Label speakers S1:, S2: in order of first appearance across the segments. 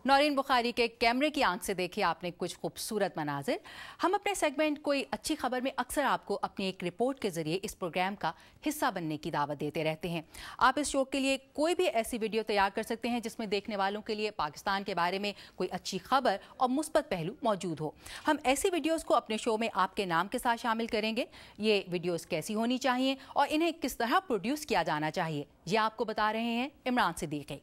S1: नौरीन बुखारी के कैमरे की आंख से देखिए आपने कुछ खूबसूरत मनाजिर। हम अपने सेगमेंट कोई अच्छी खबर में अक्सर आपको अपनी एक रिपोर्ट के जरिए इस प्रोग्राम का हिस्सा बनने की दावत देते रहते हैं। आप इस शो के लिए कोई भी ऐसी वीडियो तैयार कर सकते हैं जिसमें देखने वालों के लिए पाकिस्तान के बारे में कोई अच्छी खबर और मुस्बत पहलू मौजूद हो। हम ऐसी वीडियोस को अपने शो में आपके नाम के साथ शामिल करेंगे। ये वीडियोस कैसी होनी चाहिए और इन्हें किस तरह प्रोड्यूस किया जाना चाहिए, ये आपको बता रहे हैं इमरान सिद्दीकी।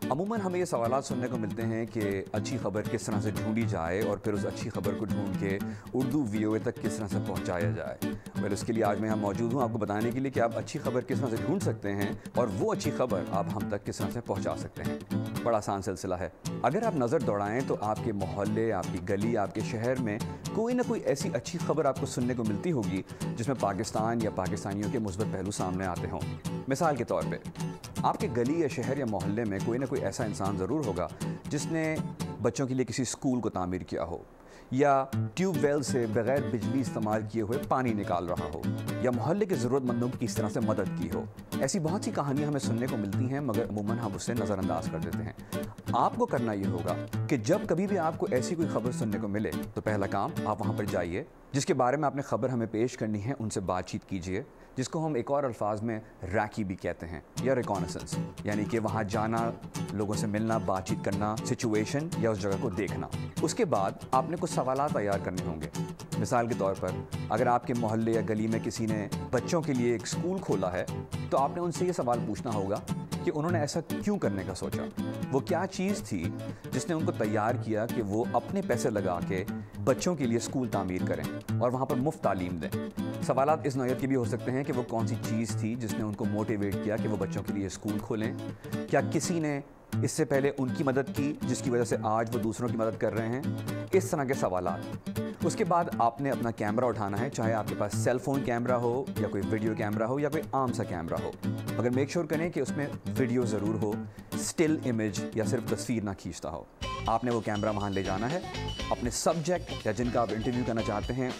S2: अमूमन हमें ये सवालात सुनने को मिलते हैं कि अच्छी खबर किस तरह से ढूंढी जाए और फिर उस अच्छी खबर को ढूंढ के उर्दू VOA तक किस तरह से पहुंचाया जाए। वेल, उसके लिए आज मैं यहाँ मौजूद हूँ आपको बताने के लिए कि आप अच्छी खबर किस तरह से ढूंढ सकते हैं और वो अच्छी खबर आप हम तक किस तरह से पहुँचा सकते हैं। बड़ा आसान सिलसिला है। अगर आप नज़र दौड़ाएँ तो आपके मोहल्ले, आपकी गली, आपके शहर में कोई ना कोई ऐसी अच्छी खबर आपको सुनने को मिलती होगी जिसमें पाकिस्तान या पाकिस्तानियों के मुस्बत पहलू सामने आते हों। मिसाल के तौर पे आपके गली या शहर या मोहल्ले में कोई ना कोई ऐसा इंसान ज़रूर होगा जिसने बच्चों के लिए किसी स्कूल को तामीर किया हो, या ट्यूबवेल से बग़ैर बिजली इस्तेमाल किए हुए पानी निकाल रहा हो, या मोहल्ले के ज़रूरतमंदों की किस तरह से मदद की हो। ऐसी बहुत सी कहानियाँ हमें सुनने को मिलती हैं, मगर अमूमन हम उससे नज़रअंदाज कर देते हैं। आपको करना ये होगा कि जब कभी भी आपको ऐसी कोई खबर सुनने को मिले तो पहला काम आप वहाँ पर जाइए, जिसके बारे में आपने खबर हमें पेश करनी है उनसे बातचीत कीजिए, जिसको हम एक और अल्फाज में रैकी भी कहते हैं, या रिकॉनेसेंस, यानी कि वहाँ जाना, लोगों से मिलना, बातचीत करना, सिचुएशन या उस जगह को देखना। उसके बाद आपने कुछ सवालात तैयार करने होंगे। मिसाल के तौर पर अगर आपके मोहल्ले या गली में किसी ने बच्चों के लिए एक स्कूल खोला है तो आपने उनसे ये सवाल पूछना होगा कि उन्होंने ऐसा क्यों करने का सोचा। वो क्या चीज़ थी जिसने उनको तैयार किया कि वो अपने पैसे लगा के बच्चों के लिए स्कूल तामीर करें और वहाँ पर मुफ्त तालीम दें। सवालात इस नौयत के भी हो सकते हैं कि वो कौन सी चीज़ थी जिसने उनको मोटिवेट किया कि वो बच्चों के लिए स्कूल खोलें। क्या किसी ने इससे पहले उनकी मदद की जिसकी वजह से आज वो दूसरों की मदद कर रहे हैं। इस तरह के सवालात। उसके बाद आपने अपना कैमरा उठाना है, चाहे आपके पास सेल फ़ोन कैमरा हो या कोई वीडियो कैमरा हो या कोई आम सा कैमरा हो, मगर मेक श्योर करें कि उसमें वीडियो ज़रूर हो, स्टिल इमेज या सिर्फ तस्वीर ना खींचता हो। आपने वो कैमरा वहाँ ले जाना है, अपने सब्जेक्ट या जिनका आप इंटरव्यू करना चाहते हैं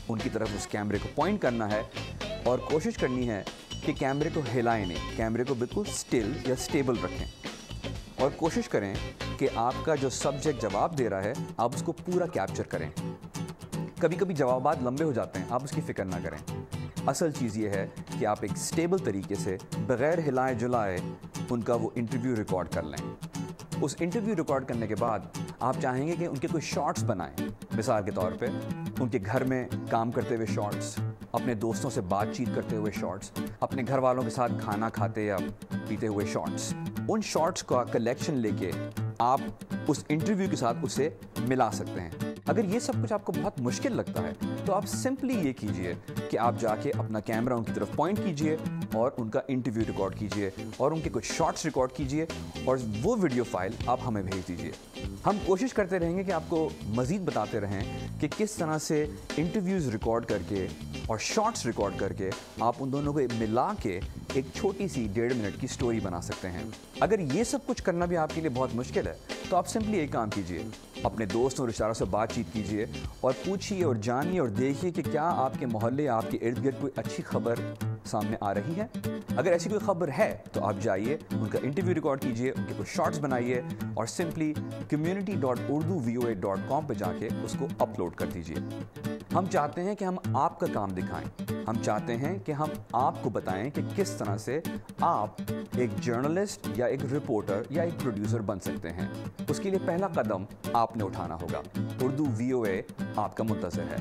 S2: उनकी तरफ उस कैमरे को पॉइंट करना है और कोशिश करनी है कि कैमरे को हिलाएं नहीं, कैमरे को बिल्कुल स्टिल या स्टेबल रखें और कोशिश करें कि आपका जो सब्जेक्ट जवाब दे रहा है आप उसको पूरा कैप्चर करें। कभी कभी जवाबात लंबे हो जाते हैं, आप उसकी फ़िक्र ना करें। असल चीज़ ये है कि आप एक स्टेबल तरीके से बग़ैर हिलाए जुलाए उनका वो इंटरव्यू रिकॉर्ड कर लें। उस इंटरव्यू रिकॉर्ड करने के बाद आप चाहेंगे कि उनके कोई शॉट्स बनाएं। मिसाल के तौर पे उनके घर में काम करते हुए शॉट्स, अपने दोस्तों से बातचीत करते हुए शॉट्स, अपने घर वालों के साथ खाना खाते या पीते हुए शॉट्स। उन शॉट्स का कलेक्शन लेके आप उस इंटरव्यू के साथ उसे मिला सकते हैं। अगर ये सब कुछ आपको बहुत मुश्किल लगता है तो आप सिंपली ये कीजिए कि आप जाके अपना कैमरा उनकी तरफ पॉइंट कीजिए और उनका इंटरव्यू रिकॉर्ड कीजिए और उनके कुछ शॉट्स रिकॉर्ड कीजिए और वो वीडियो फाइल आप हमें भेज दीजिए। हम कोशिश करते रहेंगे कि आपको मज़ीद बताते रहें कि किस तरह से इंटरव्यूज़ रिकॉर्ड करके और शॉट्स रिकॉर्ड करके आप उन दोनों को मिला के एक छोटी सी 1.5 मिनट की स्टोरी बना सकते हैं। अगर ये सब कुछ करना भी आपके लिए बहुत मुश्किल है तो आप सिंपली एक काम कीजिए, अपने दोस्तों और रिश्तेदारों से बातचीत कीजिए और पूछिए और जानिए और देखिए कि क्या आपके मोहल्ले या आपके इर्द गिर्द कोई अच्छी खबर सामने आ रही है। अगर ऐसी कोई खबर है तो आप जाइए, उनका इंटरव्यू रिकॉर्ड कीजिए, उनके कुछ शॉर्ट्स बनाइए और सिंपली community.urduvoa.com पे जाके उसको अपलोड कर दीजिए। हम चाहते हैं कि हम आपका काम दिखाएं, हम चाहते हैं कि हम आपको बताएं कि किस तरह से आप एक जर्नलिस्ट या एक रिपोर्टर या एक प्रोड्यूसर बन सकते हैं। उसके लिए पहला कदम आपने उठाना होगा। उर्दू VOA आपका मुंतज़िर है।